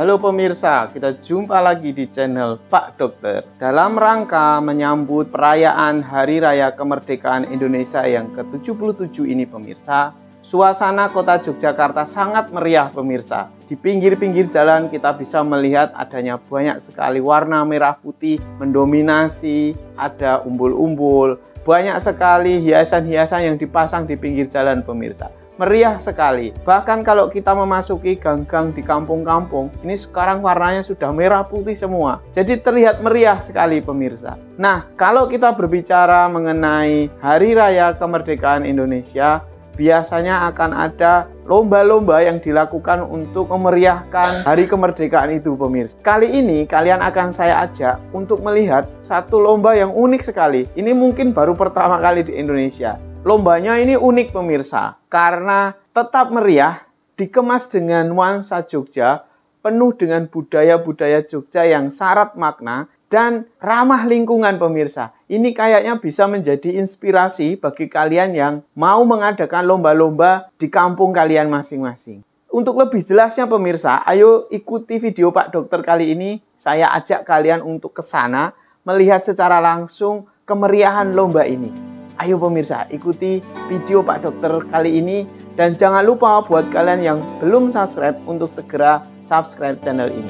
Halo pemirsa, kita jumpa lagi di channel Pak Dokter. Dalam rangka menyambut perayaan Hari Raya Kemerdekaan Indonesia yang ke-77 ini pemirsa, suasana kota Yogyakarta sangat meriah pemirsa. Di pinggir-pinggir jalan kita bisa melihat adanya banyak sekali warna merah putih mendominasi, ada umbul-umbul, banyak sekali hiasan-hiasan yang dipasang di pinggir jalan pemirsa. Meriah sekali. Bahkan kalau kita memasuki gang-gang di kampung-kampung, ini sekarang warnanya sudah merah putih semua. Jadi terlihat meriah sekali pemirsa. Nah, kalau kita berbicara mengenai Hari Raya Kemerdekaan Indonesia, biasanya akan ada lomba-lomba yang dilakukan untuk memeriahkan hari kemerdekaan itu pemirsa. Kali ini kalian akan saya ajak untuk melihat satu lomba yang unik sekali. Ini mungkin baru pertama kali di Indonesia. Lombanya ini unik pemirsa, karena tetap meriah, dikemas dengan nuansa Jogja, penuh dengan budaya-budaya Jogja yang syarat makna, dan ramah lingkungan pemirsa. Ini kayaknya bisa menjadi inspirasi bagi kalian yang mau mengadakan lomba-lomba di kampung kalian masing-masing. Untuk lebih jelasnya pemirsa, ayo ikuti video Pak Dokter kali ini. Saya ajak kalian untuk ke sana, melihat secara langsung kemeriahan lomba ini. Ayo pemirsa, ikuti video Pak Dokter kali ini. Dan jangan lupa buat kalian yang belum subscribe untuk segera subscribe channel ini.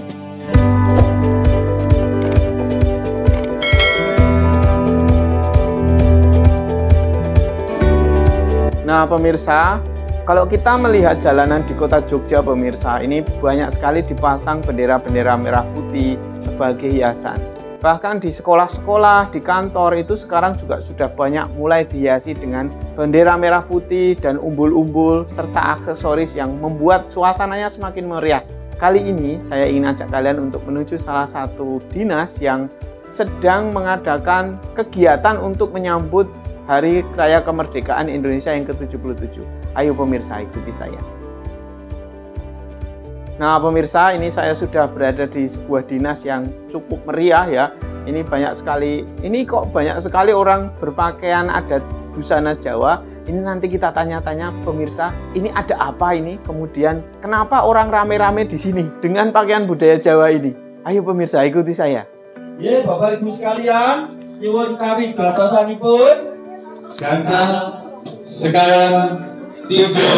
Nah pemirsa, kalau kita melihat jalanan di kota Jogja pemirsa, ini banyak sekali dipasang bendera-bendera merah putih sebagai hiasan. Bahkan di sekolah-sekolah, di kantor itu sekarang juga sudah banyak mulai dihiasi dengan bendera merah putih dan umbul-umbul serta aksesoris yang membuat suasananya semakin meriah. Kali ini saya ingin ajak kalian untuk menuju salah satu dinas yang sedang mengadakan kegiatan untuk menyambut Hari Raya Kemerdekaan Indonesia yang ke-77. Ayo pemirsa, ikuti saya. Nah pemirsa, ini saya sudah berada di sebuah dinas yang cukup meriah ya. Ini banyak sekali, ini kok banyak sekali orang berpakaian adat busana Jawa. Ini nanti kita tanya-tanya pemirsa, ini ada apa ini? Kemudian kenapa orang rame-rame di sini dengan pakaian budaya Jawa ini? Ayo pemirsa, ikuti saya. Ya Bapak Ibu sekalian, nyuwun kawit glatosanipun. Gansal sekarang tiga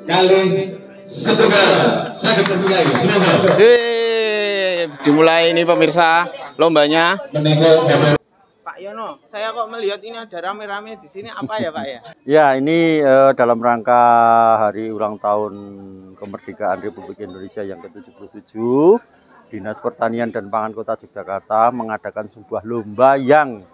kali setelah sakit terpilih semoga dimulai ini pemirsa lombanya. Pak Yono, saya kok melihat ini ada rame-rame di sini, apa ya Pak ya? Ya, ini dalam rangka hari ulang tahun kemerdekaan Republik Indonesia yang ke-77, Dinas Pertanian dan Pangan Kota Yogyakarta mengadakan sebuah lomba yang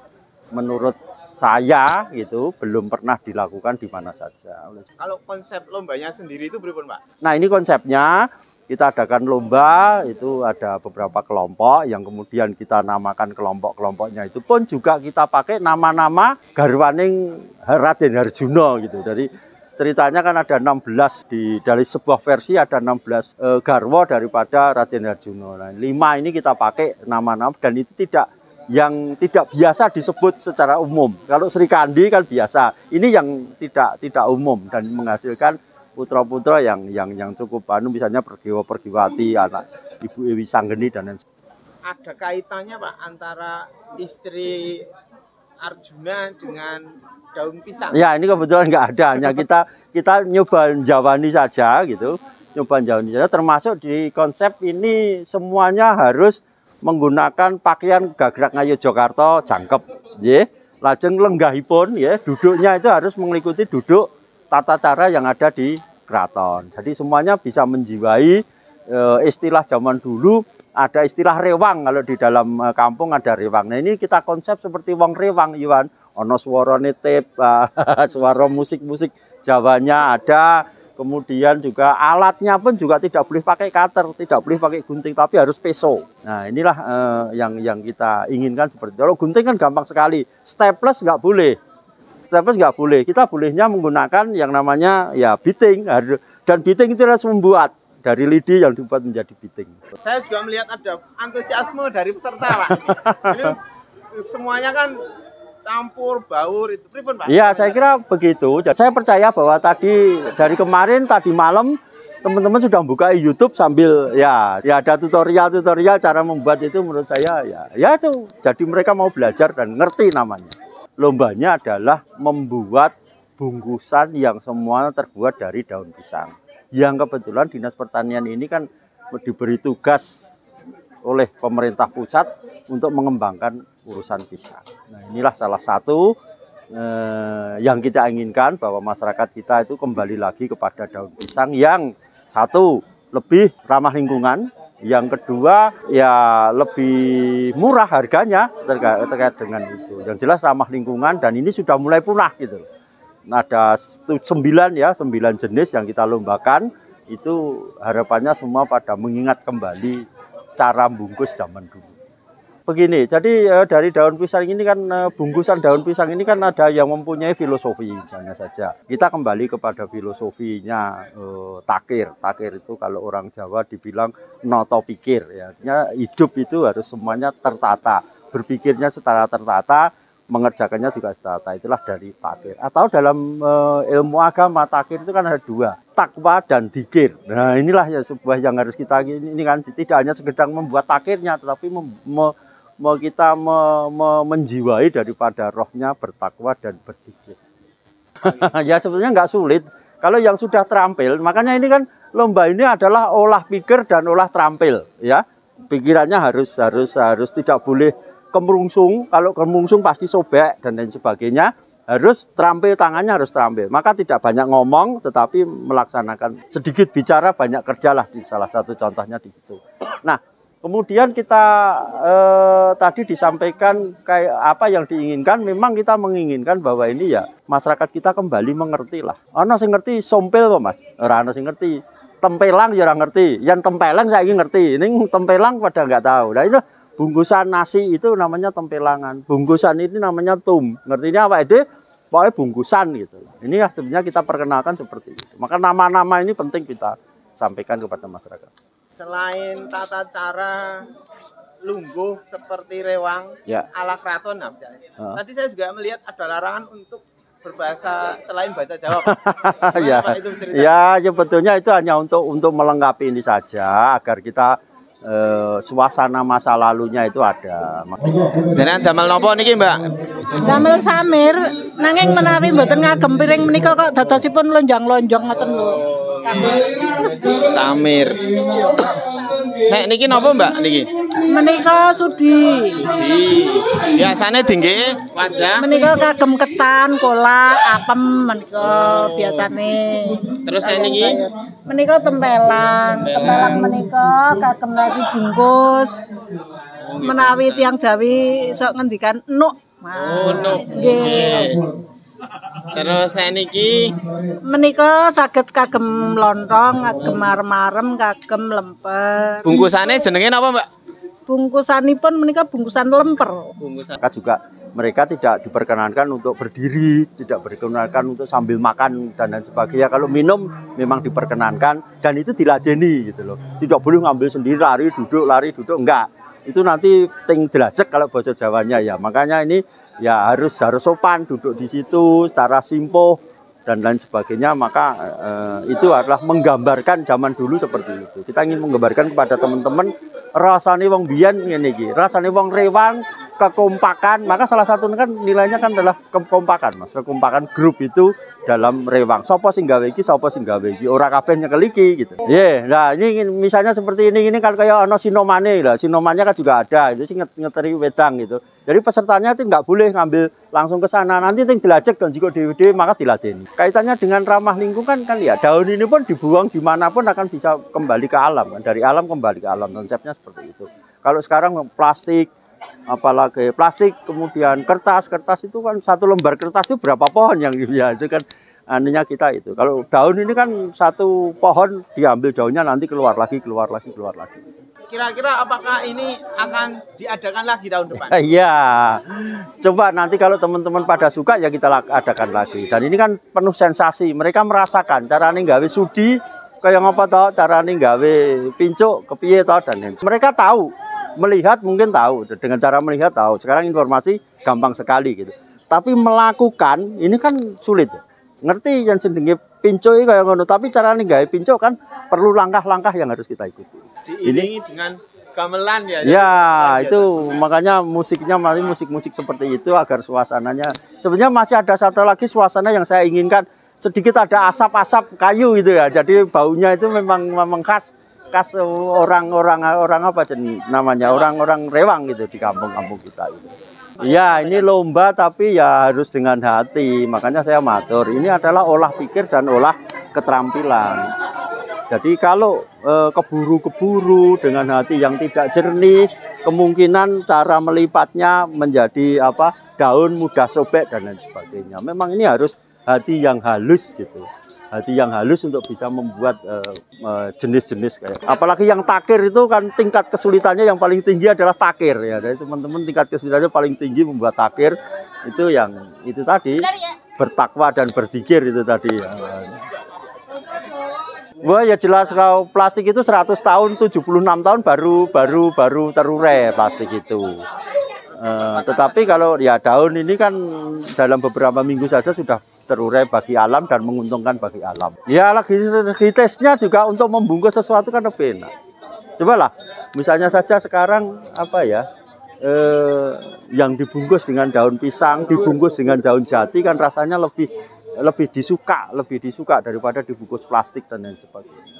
menurut saya itu belum pernah dilakukan di mana saja. Kalau konsep lombanya sendiri itu berapa Pak? Nah ini konsepnya, kita adakan lomba, itu ada beberapa kelompok yang kemudian kita namakan kelompok-kelompoknya itu pun juga kita pakai nama-nama garwaning Raden Harjuno gitu. Dari ceritanya kan ada 16 dari sebuah versi ada 16 garwa daripada Raden Harjuno. Nah 5 ini kita pakai nama-nama dan itu yang tidak biasa disebut secara umum. Kalau Sri Kandi kan biasa. Ini yang tidak umum dan menghasilkan putra-putra yang cukup misalnya Pergiwati, anak Ibu Ewi Sanggeni dan lain sebagainya. Ada kaitannya Pak antara istri Arjuna dengan daun pisang? Ya, ini kebetulan nggak ada. Hanya kita nyoba jawani saja gitu. Nyoba jawani saja, termasuk di konsep ini semuanya harus menggunakan pakaian gagrak ngayu Jakarta jangkep, ya. Lajeng lenggahipun, ya, duduknya itu harus mengikuti duduk tata cara yang ada di keraton. Jadi semuanya bisa menjiwai istilah zaman dulu. Ada istilah rewang, kalau di dalam kampung ada rewang. Nah ini kita konsep seperti wong rewang, Iwan. Ono suara nitip, suara musik-musik Jawanya ada. Kemudian juga alatnya pun juga tidak boleh pakai cutter, tidak boleh pakai gunting, tapi harus peso. Nah inilah yang kita inginkan seperti itu. Kalau gunting kan gampang sekali, staples nggak boleh. Staples nggak boleh, kita bolehnya menggunakan yang namanya ya biting. Dan biting itu harus membuat dari lidi yang dibuat menjadi biting. Saya juga melihat ada antusiasme dari peserta Pak. Ini semuanya kan campur baur itu pripun Pak? Iya, saya kira begitu. Saya percaya bahwa tadi dari kemarin tadi malam teman-teman sudah buka YouTube sambil ya ada tutorial cara membuat itu, menurut saya ya itu jadi mereka mau belajar dan ngerti namanya. Lombanya adalah membuat bungkusan yang semuanya terbuat dari daun pisang. Yang kebetulan Dinas Pertanian ini kan diberi tugas oleh pemerintah pusat untuk mengembangkan urusan pisang. Nah, inilah salah satu yang kita inginkan, bahwa masyarakat kita itu kembali lagi kepada daun pisang yang satu lebih ramah lingkungan, yang kedua ya lebih murah harganya terkait dengan itu. Yang jelas ramah lingkungan dan ini sudah mulai punah gitu. Ada 9 jenis yang kita lombakan, itu harapannya semua pada mengingat kembali cara bungkus zaman dulu. Begini, jadi dari daun pisang ini kan, bungkusan daun pisang ini kan ada yang mempunyai filosofi, misalnya saja. Kita kembali kepada filosofinya takir. Takir itu kalau orang Jawa dibilang noto pikir, ya. Artinya hidup itu harus semuanya tertata, berpikirnya secara tertata, mengerjakannya juga tertata. Itulah dari takir. Atau dalam ilmu agama, takir itu kan ada 2, takwa dan dzikir. Nah, inilah ya sebuah yang harus kita ini kan, tidak hanya sekedar membuat takirnya, tetapi kita menjiwai daripada rohnya bertakwa dan berzikir. Ya sebetulnya nggak sulit. Kalau yang sudah terampil, makanya ini kan lomba ini adalah olah pikir dan olah terampil, ya. Pikirannya harus tidak boleh kemerungsung. Kalau kemerungsung pasti sobek dan lain sebagainya. Harus terampil, tangannya harus terampil. Maka tidak banyak ngomong, tetapi melaksanakan sedikit bicara, banyak kerjalah. Salah satu contohnya di situ. Nah, kemudian kita tadi disampaikan kayak apa yang diinginkan. Memang kita menginginkan bahwa ini ya masyarakat kita kembali mengerti lah. Ono sing ngerti sompel kok Mas, ora ono sing ngerti. Tempelang ya ora ngerti. Yang tempelang saya ngerti. Ini tempelang pada nggak tahu. Nah itu bungkusan nasi itu namanya tempelangan. Bungkusan ini namanya tum. Ngertinya apa ide? Pokoknya bungkusan gitu. Ini ya sebenarnya kita perkenalkan seperti itu. Maka nama-nama ini penting kita sampaikan kepada masyarakat. Selain tata cara lungguh seperti rewang ala keraton, tadi saya juga melihat ada larangan untuk berbahasa selain bahasa Jawa. Ya sebetulnya itu hanya untuk melengkapi ini saja, agar kita suasana masa lalunya itu ada. Dan damel nopo niki Mbak? Damel samir, nanging menawi mboten ngagem piring menika kok dadosipun lonjang-lonjong ngoten lho. Samir. Nek niki napa Mbak niki? Menika sudi. Biasane dingge wadah. Menika kagem ketan, kolak, apem menika biasane. Terus niki? Menika tempelang. Tempelang menika kagem nasi bungkus. Menawi tiyang Jawi sok ngendikan nuk. Oh, nuk. Nggih. Terus niki menika saged kagem lontong, kagem arem-arem, kagem lemper. Bungkusane jenenge napa, Mbak? Bungkusanipun menika bungkusan lemper. Bungkusan. Juga mereka tidak diperkenankan untuk berdiri, tidak diperkenankan untuk sambil makan dan lain sebagainya. Kalau minum memang diperkenankan dan itu diladeni gitu loh. Tidak boleh ngambil sendiri lari duduk, enggak. Itu nanti ting jelajek kalau bahasa Jawanya ya. Makanya ini ya harus sopan duduk di situ secara simpuh dan lain sebagainya. Maka itu adalah menggambarkan zaman dulu seperti itu. Kita ingin menggambarkan kepada teman-teman rasane wong biyen ngene iki, rasane wong rewang, kekompakan. Maka salah satu kan nilainya kan adalah kekompakan, Mas. Kekompakan grup itu dalam rewang. Sapa sing gawe iki, sapa sing gawe iki, ora kabeh nyekel iki gitu. Nah ini misalnya seperti ini kan kayak ana sinomane lah. Sinomannya kan juga ada, itu sing ngeteri wedang gitu. Jadi pesertanya itu nggak boleh ngambil langsung ke sana. Nanti ting dilajek dan jika DVD maka diladeni. Kaitannya dengan ramah lingkungan kan ya, daun ini pun dibuang dimanapun akan bisa kembali ke alam. Dari alam kembali ke alam, konsepnya seperti itu. Kalau sekarang plastik, apalagi plastik, kemudian kertas itu kan satu lembar kertas itu berapa pohon yang ya itu kan anehnya kita itu. Kalau daun ini kan satu pohon diambil daunnya nanti keluar lagi. Kira-kira apakah ini akan diadakan lagi tahun depan? Iya, coba nanti kalau teman-teman pada suka ya kita adakan lagi. Dan ini kan penuh sensasi. Mereka merasakan carane gawe sudi kayak ngapa toh, carane gawe pincuk kepiye toh dan lain. Mereka tahu, melihat mungkin tahu, dengan cara melihat tahu. Sekarang informasi gampang sekali gitu. Tapi melakukan ini kan sulit. ngerti yang jenenge pinco iki kaya ngono, tapi carane gawe pinco kan perlu langkah-langkah yang harus kita ikuti. Diiringi dengan gamelan ya. Ya, itu makanya musiknya mari musik-musik seperti itu agar suasananya. Sebenarnya masih ada satu lagi suasana yang saya inginkan, sedikit ada asap-asap kayu gitu ya. Jadi baunya itu memang khas orang-orang apa namanya? Orang-orang Rewang gitu di kampung-kampung kita gitu. Ya, ini lomba tapi ya harus dengan hati. Makanya saya matur, ini adalah olah pikir dan olah keterampilan. Jadi kalau keburu-keburu dengan hati yang tidak jernih, kemungkinan cara melipatnya menjadi daun mudah sobek dan lain sebagainya. Memang ini harus hati yang halus gitu. Hati yang halus untuk bisa membuat jenis-jenis kayak. Apalagi yang takir itu kan tingkat kesulitannya yang paling tinggi adalah takir ya. Jadi teman-teman tingkat kesulitannya paling tinggi membuat takir itu yang itu tadi bertakwa dan berzikir itu tadi ya. Wah ya jelas kalau plastik itu 100 tahun, 76 tahun baru terurai plastik itu. Tetapi kalau ya daun ini kan dalam beberapa minggu saja sudah terurai bagi alam dan menguntungkan bagi alam. Ya lagi tesnya juga untuk membungkus sesuatu kan lebih enak. Cobalah, misalnya saja sekarang yang dibungkus dengan daun pisang, dibungkus dengan daun jati kan rasanya lebih disuka daripada dibungkus plastik dan lain sebagainya.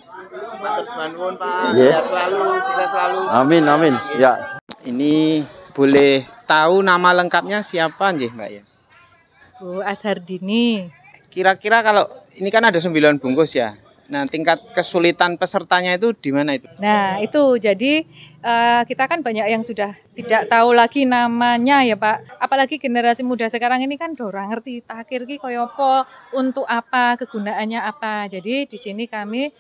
Pak. Yeah. Sehat selalu, sukses selalu. Amin. Ya. Ini boleh tahu nama lengkapnya siapa nggih, Mbak ya? Bu Ashardini. Kira-kira kalau ini kan ada 9 bungkus ya. Nah, tingkat kesulitan pesertanya itu di mana itu? Nah, itu jadi kita kan banyak yang sudah tidak tahu lagi namanya ya Pak. Apalagi generasi muda sekarang ini kan dorang ngerti takir ki koyo apa, untuk apa, kegunaannya apa. Jadi di sini kami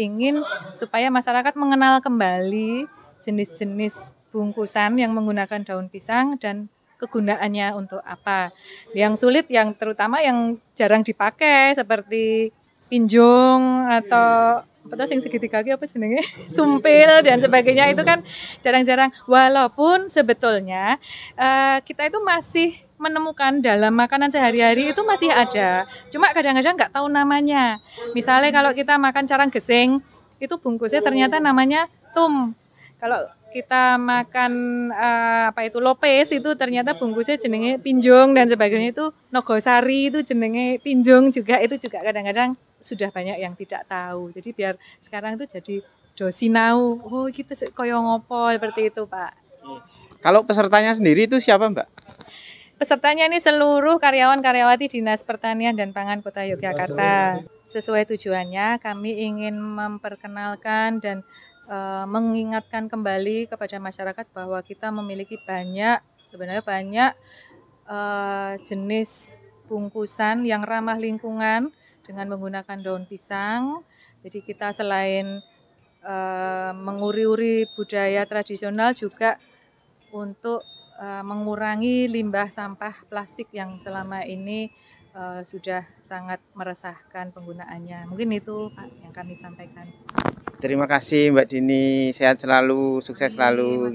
ingin supaya masyarakat mengenal kembali jenis-jenis bungkusan yang menggunakan daun pisang dan kegunaannya untuk apa. Yang sulit yang terutama yang jarang dipakai seperti pinjung atau apa sing segitiga apa jenenge sumpil dan sebagainya itu kan jarang-jarang, walaupun sebetulnya kita itu masih menemukan dalam makanan sehari-hari itu masih ada, cuma kadang-kadang nggak tahu namanya. Misalnya kalau kita makan carang geseng itu bungkusnya ternyata namanya tum. Kalau kita makan lopes itu ternyata bungkusnya jenenge pinjung dan sebagainya, itu nogosari itu jenenge pinjung juga, itu juga kadang-kadang sudah banyak yang tidak tahu. Jadi biar sekarang itu jadi dosinau, oh kita koyo ngopo seperti itu Pak. Kalau pesertanya sendiri itu siapa Mbak? Pesertanya ini seluruh karyawan-karyawati Dinas Pertanian dan Pangan Kota Yogyakarta. Sesuai tujuannya kami ingin memperkenalkan dan mengingatkan kembali kepada masyarakat bahwa kita memiliki sebenarnya banyak jenis bungkusan yang ramah lingkungan dengan menggunakan daun pisang. Jadi kita selain menguri-uri budaya tradisional juga untuk mengurangi limbah sampah plastik yang selama ini sudah sangat meresahkan penggunaannya. Mungkin itu Pak yang kami sampaikan. Terima kasih Mbak Dini, sehat selalu, sukses selalu.